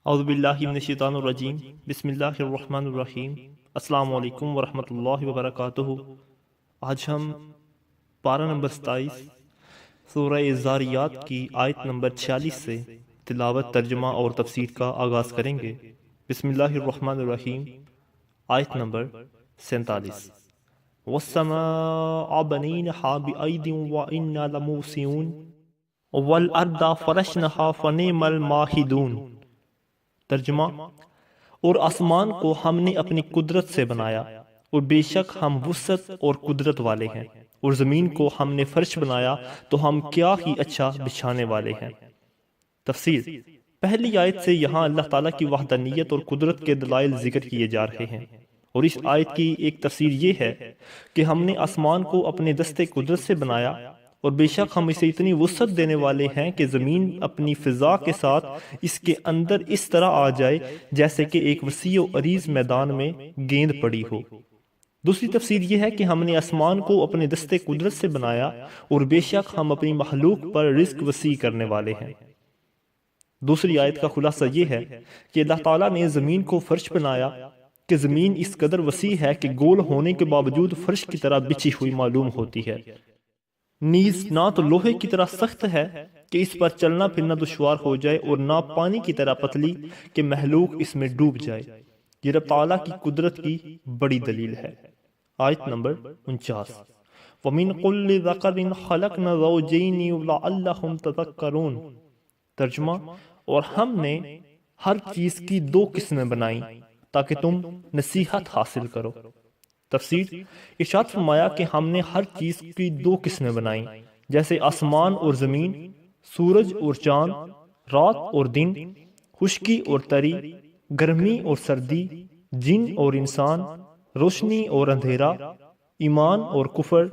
اعوذ باللہ من الشیطان الرجیم بسم اللہ الرحمن الرحیم السلام علیکم ورحمۃ اللہ وبرکاتہ۔ آج ہم پارہ نمبر 27 سورہ الذاریات کی آیت نمبر 46 سے تلاوت، ترجمہ اور تفسیر کا آغاز کریں گے۔ بسم اللہ الرحمن الرحیم، آیت نمبر 47۔ وَالسَّمَاءَ بَنَيْنَاهَا بِأَيْدٍ وَإِنَّا لَمُوسِعُونَ وَالْأَرْضَ فَرَشْنَاهَا فَنِعْمَ الْمَاهِدُونَ۔ ترجمہ: اور آسمان کو ہم نے اپنی قدرت سے بنایا اور بے شک ہم وسعت اور قدرت والے ہیں، اور زمین کو ہم نے فرش بنایا تو ہم کیا ہی اچھا بچھانے والے ہیں۔ تفسیر: پہلی آیت سے یہاں اللہ تعالیٰ کی وحدانیت اور قدرت کے دلائل ذکر کیے جا رہے ہیں، اور اس آیت کی ایک تفسیر یہ ہے کہ ہم نے آسمان کو اپنے دستے قدرت سے بنایا اور بے شک ہم اسے اتنی وسعت دینے والے ہیں کہ زمین اپنی فضا کے ساتھ اس کے اندر اس طرح آ جائے جیسے کہ ایک وسیع و عریض میدان میں گیند پڑی ہو۔ دوسری تفسیر یہ ہے کہ ہم نے آسمان کو اپنے دستے قدرت سے بنایا اور بے شک ہم اپنی مخلوق پر رزق وسیع کرنے والے ہیں۔ دوسری آیت کا خلاصہ یہ ہے کہ اللہ تعالیٰ نے زمین کو فرش بنایا کہ زمین اس قدر وسیع ہے کہ گول ہونے کے باوجود فرش کی طرح بچھی ہوئی معلوم ہوتی ہے، نیز نہ تو لوہے کی طرح سخت ہے کہ اس پر چلنا پھرنا دشوار ہو جائے، اور نہ پانی کی طرح پتلی کہ مخلوق اس میں ڈوب جائے۔ یہ رب تعالیٰ کی قدرت کی بڑی دلیل ہے۔ آیت نمبر 49۔ وَمِن كُلِّ ذَكَرٍ خَلَقْنَا زَوْجَيْنِ لَعَلَّكُمْ تَذَكَّرُونَ۔ ترجمہ: اور ہم نے ہر چیز کی دو قسمیں بنائیں تاکہ تم نصیحت حاصل کرو۔ تفسیر: ارشاد فرمایا کہ ہم نے ہر چیز کی دو قسمیں بنائیں، جیسے آسمان اور زمین، سورج اور چاند، رات اور دن، خشکی اور تری، گرمی اور سردی، جن اور انسان، روشنی اور اندھیرا، ایمان اور کفر،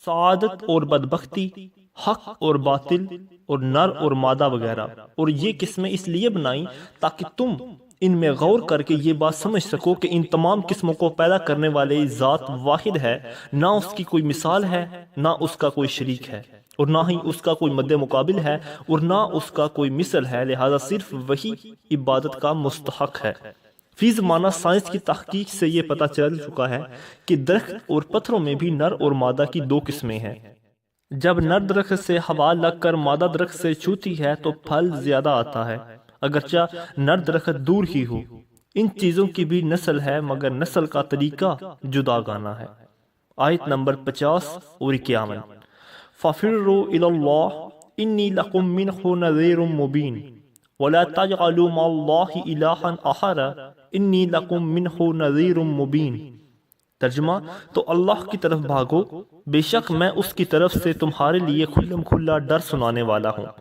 سعادت اور بدبختی، حق اور باطل، اور نر اور مادہ وغیرہ۔ اور یہ قسمیں اس لیے بنائیں تاکہ تم ان میں غور کر کے یہ بات سمجھ سکو کہ ان تمام قسموں کو پیدا کرنے والے ذات واحد ہے، نہ اس کی کوئی مثال ہے، نہ اس کا کوئی شریک ہے، اور نہ ہی اس کا کوئی مد مقابل ہے، اور نہ اس کا کوئی مثل ہے، لہذا صرف وہی عبادت کا مستحق ہے۔ فی زمانہ سائنس کی تحقیق سے یہ پتہ چل چکا ہے کہ درخت اور پتھروں میں بھی نر اور مادہ کی دو قسمیں ہیں۔ جب نر درخت سے ہوا لگ کر مادہ درخت سے چھوتی ہے تو پھل زیادہ آتا ہے، اگرچہ نر درخت دور ہی ہو۔ ان چیزوں کی بھی نسل ہے، مگر نسل کا طریقہ جدا گانا ہے۔ آیت نمبر 50 اور 51۔ فَفِرُّوا إِلَى اللَّهِ إِنِّي لَكُم مِّنْهُ نَذِيرٌ مُّبِينٌ وَلَا تَجْعَلُوا مَعَ اللَّهِ إِلَٰهًا آخَرَ إِنِّي لَكُم مِّنْهُ نَذِيرٌ مُّبِينٌ۔ ترجمہ: تو اللہ کی طرف بھاگو، بے شک میں اس کی طرف سے تمہارے لیے کھلم کھلا ڈر سنانے والا ہوں،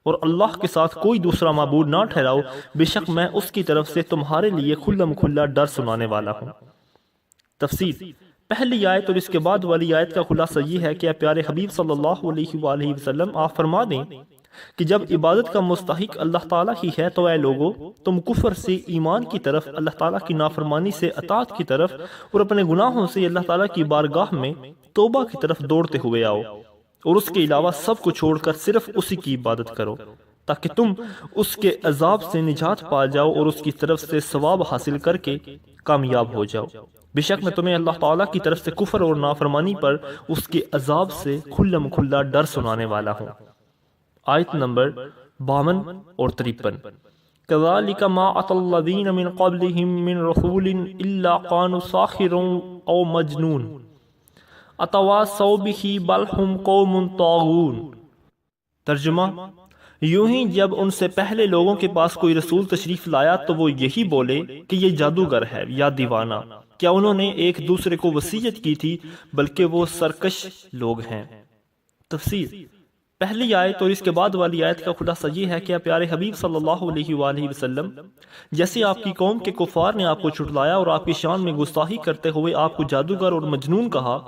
اور اللہ کے ساتھ کوئی دوسرا معبود نہ ٹھہراؤ، بے شک میں اس کی طرف سے تمہارے لیے کھلم کھلا ڈر سنانے والا ہوں۔ تفسیر: پہلی آیت اور اس کے بعد والی آیت کا خلاصہ یہ ہے کہ اے پیارے حبیب صلی اللہ علیہ وآلہ وسلم، آپ فرما دیں کہ جب عبادت کا مستحق اللہ تعالیٰ ہی ہے تو اے لوگو، تم کفر سے ایمان کی طرف، اللہ تعالیٰ کی نافرمانی سے اطاعت کی طرف، اور اپنے گناہوں سے اللہ تعالیٰ کی بارگاہ میں توبہ کی طرف دوڑتے ہوئے آؤ، اور اس کے علاوہ سب کو چھوڑ کر صرف اسی کی عبادت کرو، تاکہ تم اس کے عذاب سے نجات پا جاؤ اور اس کی طرف سے ثواب حاصل کر کے کامیاب ہو جاؤ۔ بے شک میں تمہیں اللہ تعالیٰ کی طرف سے کفر اور نافرمانی پر اس کے عذاب سے کھلم کھلا ڈر سنانے والا ہوں۔ آیت نمبر 52 اور 53۔ كَذَلِكَ مَا أَتَى الَّذِينَ مِن قَبْلِهِم مِّن رَّسُولٍ إِلَّا قَالُوا سَاحِرٌ أَوْ مَجْنُونٌ أَتَوَاصَوْا بِهِ بَلْ هُمْ قَوْمٌ طَاغُونَ۔ ترجمہ: یوں ہی جب ان سے پہلے لوگوں کے پاس کوئی رسول تشریف لایا تو وہ یہی بولے کہ یہ جادوگر ہے یا دیوانہ، کیا انہوں نے ایک دوسرے کو وصیت کی تھی، بلکہ وہ سرکش لوگ ہیں۔ تفسیر: پہلی آیت اور اس کے بعد والی آیت کا خلاصہ یہ ہے کہ پیارے حبیب صلی اللہ علیہ وآلہ وسلم، جیسے آپ کی قوم کے کفار نے آپ کو چھٹلایا اور آپ کی شان میں گستاخی کرتے ہوئے آپ کو جادوگر اور مجنون کہا،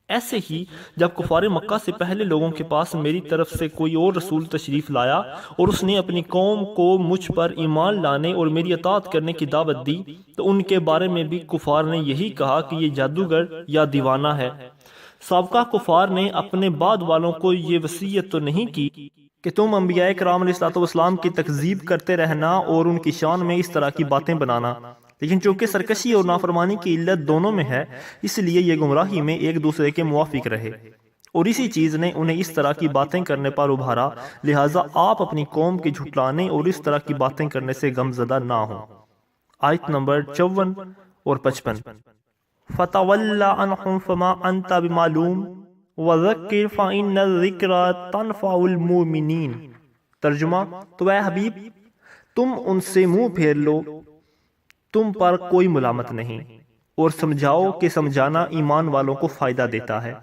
ایسے ہی جب کفار مکہ سے پہلے لوگوں کے پاس میری طرف سے کوئی اور رسول تشریف لایا اور اس نے اپنی قوم کو مجھ پر ایمان لانے اور میری اطاعت کرنے کی دعوت دی، تو ان کے بارے میں بھی کفار نے یہی کہا کہ یہ جادوگر یا دیوانہ ہے۔ سابقہ کفار نے اپنے بعد والوں کو یہ وصیت تو نہیں کی کہ تم انبیاء کرام علیہ الصلوۃ والسلام کی تکذیب کرتے رہنا اور ان کی شان میں اس طرح کی باتیں بنانا، لیکن چونکہ سرکشی اور نافرمانی کی علت دونوں میں ہے، اس لیے یہ گمراہی میں ایک دوسرے کے موافق رہے، اور اسی چیز نے انہیں اس طرح کی باتیں کرنے پر ابھارا، لہٰذا آپ اپنی قوم کے جھٹلانے اور اس طرح کی باتیں کرنے سے غمزدہ نہ ہوں۔ آیت نمبر 54 اور 55۔ فَتَوَلَّ عَنْهُمْ فَمَا أَنْتَ بِمَعْلُومٍ وَذَكِّرْ فَإِنَّ الذِّكْرَىٰ تَنفَعُ الْمُؤْمِنِينَ۔ ترجمہ، تو اے حبیب تم ان سے منہ پھیر لو، تم پر کوئی ملامت نہیں، اور سمجھاؤ کہ سمجھانا ایمان والوں کو فائدہ دیتا ہے۔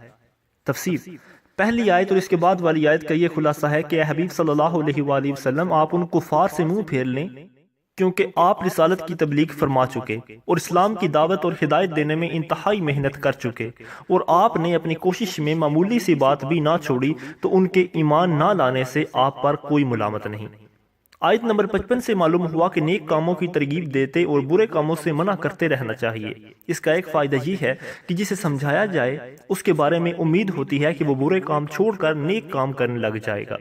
تفسیر، پہلی آیت اور اس کے بعد والی آیت کا یہ خلاصہ ہے کہ اے حبیب صلی اللہ علیہ وآلہ وسلم آپ ان کفار سے منہ پھیر لیں، کیونکہ آپ رسالت کی تبلیغ فرما چکے اور اسلام کی دعوت اور ہدایت دینے میں انتہائی محنت کر چکے، اور آپ نے اپنی کوشش میں معمولی سی بات بھی نہ چھوڑی، تو ان کے ایمان نہ لانے سے آپ پر کوئی ملامت نہیں۔ آیت نمبر 55 سے معلوم ہوا کہ نیک کاموں کی ترغیب دیتے اور برے کاموں سے منع کرتے رہنا چاہیے۔ اس کا ایک فائدہ یہ ہے کہ جسے سمجھایا جائے اس کے بارے میں امید ہوتی ہے کہ وہ برے کام چھوڑ کر نیک کام کرنے لگ جائے گا،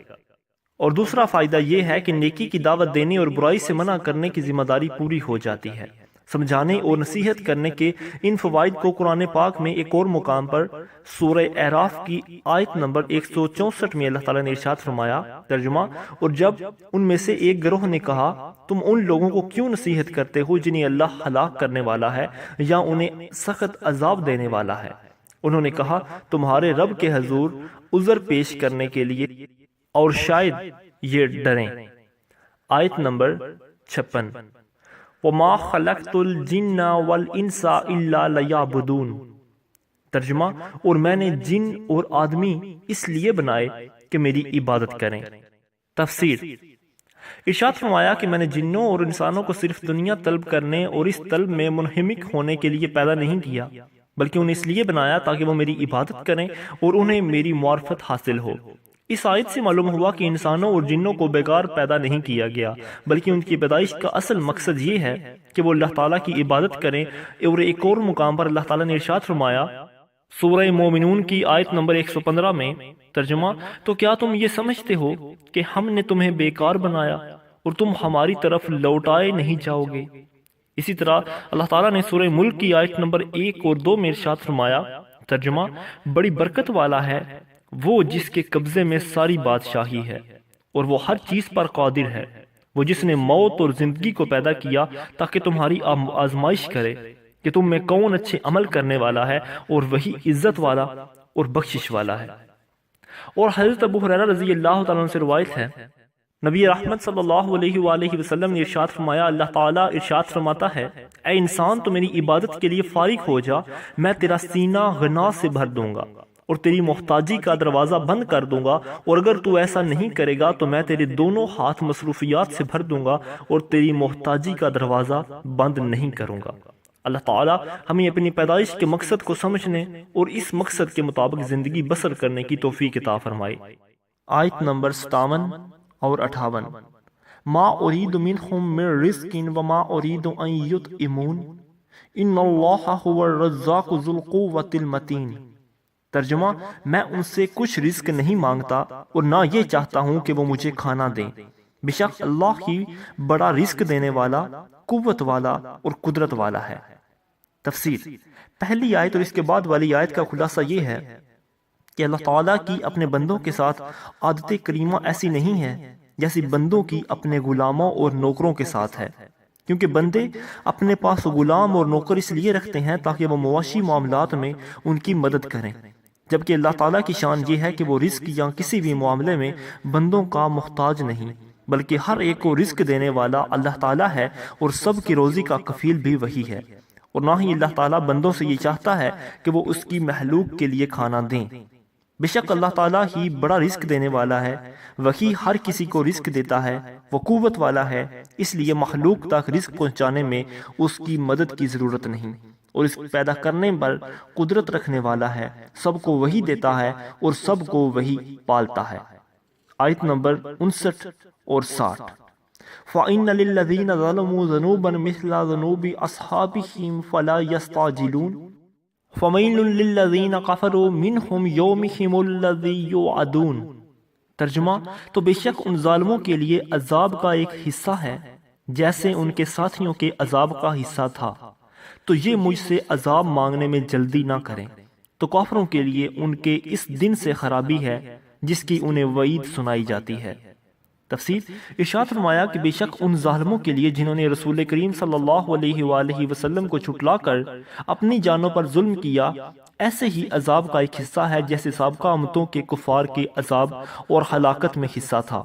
اور دوسرا فائدہ یہ ہے کہ نیکی کی دعوت دینے اور برائی سے منع کرنے کی ذمہ داری پوری ہو جاتی ہے۔ سمجھانے اور نصیحت کرنے کے ان فوائد کو قرآن پاک میں ایک اور مقام پر سورہ اعراف کی آیت نمبر 164 میں اللہ تعالیٰ نے ارشاد فرمایا، ترجمہ، اور جب ان میں سے ایک گروہ نے کہا تم ان لوگوں کو کیوں نصیحت کرتے ہو جنہیں اللہ ہلاک کرنے والا ہے یا انہیں سخت عذاب دینے والا ہے، انہوں نے کہا تمہارے رب کے حضور عذر پیش کرنے کے لیے اور شاید یہ ڈریں۔ آیت نمبر 56۔ وَمَا خَلَقْتُ الْجِنَّ وَالْإِنسَ إِلَّا لِيَعْبُدُونَ۔ ترجمہ، اور میں نے جن اور آدمی اس لیے بنائے کہ میری عبادت کریں۔ تفسیر، ارشاد فرمایا کہ میں نے جنوں اور انسانوں کو صرف دنیا طلب کرنے اور اس طلب میں منہمک ہونے کے لیے پیدا نہیں کیا، بلکہ انہیں اس لیے بنایا تاکہ وہ میری عبادت کریں اور انہیں میری معرفت حاصل ہو۔ اس آیت سے معلوم ہوا کہ انسانوں اور جنوں کو بیکار پیدا نہیں کیا گیا، بلکہ ان کی پیدائش کا اصل مقصد یہ ہے کہ وہ اللہ تعالیٰ کی عبادت کریں، اور ایک اور مقام پر اللہ تعالیٰ نے ارشاد فرمایا سورہ مومنون کی آیت نمبر 115 میں، ترجمہ، تو کیا تم یہ سمجھتے ہو کہ ہم نے تمہیں بیکار بنایا اور تم ہماری طرف لوٹائے نہیں جاؤ گے؟ اسی طرح اللہ تعالیٰ نے سورہ ملک کی آیت نمبر 1 اور 2 میں ارشاد فرمایا، ترجمہ، بڑی برکت والا ہے وہ جس کے قبضے میں ساری بادشاہی ہے اور وہ ہر چیز پر قادر ہے، وہ جس نے موت اور زندگی کو پیدا کیا تاکہ تمہاری آزمائش کرے کہ تم میں کون اچھے عمل کرنے والا ہے، اور وہی عزت والا اور بخشش والا ہے۔ اور حضرت ابو ہریرہ رضی اللہ تعالیٰ عنہ سے روایت ہے، نبی رحمت صلی اللہ علیہ وآلہ وسلم نے ارشاد فرمایا، اللہ تعالیٰ ارشاد فرماتا ہے، اے انسان تو میری عبادت کے لیے فارغ ہو جا، میں تیرا سینہ غنا سے بھر دوں گا اور تیری محتاجی کا دروازہ بند کر دوں گا، اور اگر تو ایسا نہیں کرے گا تو میں تیرے دونوں ہاتھ مصروفیات سے بھر دوں گا اور تیری محتاجی کا دروازہ بند نہیں کروں گا۔ اللہ تعالیٰ ہمیں اپنی پیدائش کے مقصد کو سمجھنے اور اس مقصد کے مطابق زندگی بسر کرنے کی توفیق عطا فرمائے۔ آیت نمبر 57 اور 58۔ ما اريد منهم من رزق وما اريد ان يطعمون ان اللہ هو الرزاق ذو القوة المتین۔ ترجمہ، میں ان سے کچھ رزق نہیں مانگتا اور نہ یہ چاہتا ہوں کہ وہ مجھے کھانا دیں، بے شک اللہ ہی بڑا رزق دینے والا، قوت والا اور قدرت والا ہے۔ تفسیر، پہلی آیت اور اس کے بعد والی آیت کا خلاصہ یہ ہے کہ اللہ تعالیٰ کی اپنے بندوں کے ساتھ عادت کریمہ ایسی نہیں ہے جیسی بندوں کی اپنے غلاموں اور نوکروں کے ساتھ ہے، کیونکہ بندے اپنے پاس غلام اور نوکر اس لیے رکھتے ہیں تاکہ وہ معاشی معاملات میں ان کی مدد کریں، جبکہ اللہ تعالیٰ کی شان یہ ہے کہ وہ رزق یا کسی بھی معاملے میں بندوں کا محتاج نہیں، بلکہ ہر ایک کو رزق دینے والا اللہ تعالیٰ ہے اور سب کی روزی کا کفیل بھی وہی ہے، اور نہ ہی اللہ تعالیٰ بندوں سے یہ چاہتا ہے کہ وہ اس کی مخلوق کے لیے کھانا دیں۔ بے شک اللہ تعالیٰ ہی بڑا رزق دینے والا ہے، وہی ہر کسی کو رزق دیتا ہے، وہ قوت والا ہے، اس لیے مخلوق تک رزق پہنچانے میں اس کی مدد کی ضرورت نہیں، اور اس پیدا کرنے پر قدرت رکھنے والا ہے، سب کو وہی دیتا ہے اور سب کو وہی پالتا ہے۔ آیت نمبر 59 اور 60۔ فَإِنَّ لِلَّذِينَ ظَلَمُوا ذُنُوبًا مِثْلَ ذُنُوبِ أَصْحَابِهِمْ فَلَا يَسْتَعْجِلُونَ فَوَيْلٌ لِلَّذِينَ كَفَرُوا مِنْهُمْ يَوْمِهِمُ الَّذِي يُوعَدُونَ۔ ترجمہ، تو بے شک ان ظالموں کے لیے عذاب کا ایک حصہ ہے جیسے ان کے ساتھیوں کے عذاب کا حصہ تھا، تو یہ مجھ سے عذاب مانگنے میں جلدی نہ کریں، تو کافروں کے لیے ان کے اس دن سے خرابی ہے جس کی انہیں وعید سنائی جاتی ہے۔ تفسیر، ارشاد فرمایا کہ بے شک ان ظالموں کے لیے جنہوں نے رسول کریم صلی اللہ علیہ وآلہ وسلم کو جھٹلا کر اپنی جانوں پر ظلم کیا، ایسے ہی عذاب کا ایک حصہ ہے جیسے سابقہ امتوں کے کفار کے عذاب اور ہلاکت میں حصہ تھا،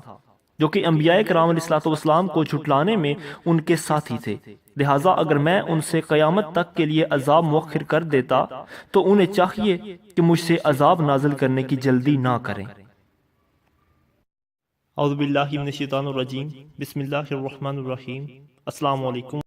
جو کہ انبیاء کرام علیہ السلام کو جھٹلانے میں ان کے ساتھی تھے۔ لہٰذا اگر میں ان سے قیامت تک کے لیے عذاب مؤخر کر دیتا تو انہیں چاہیے کہ مجھ سے عذاب نازل کرنے کی جلدی نہ کریں۔ اعوذ باللہ من الشیطان الرجیم، بسم اللہ الرحمن الرحیم۔ السلام علیکم۔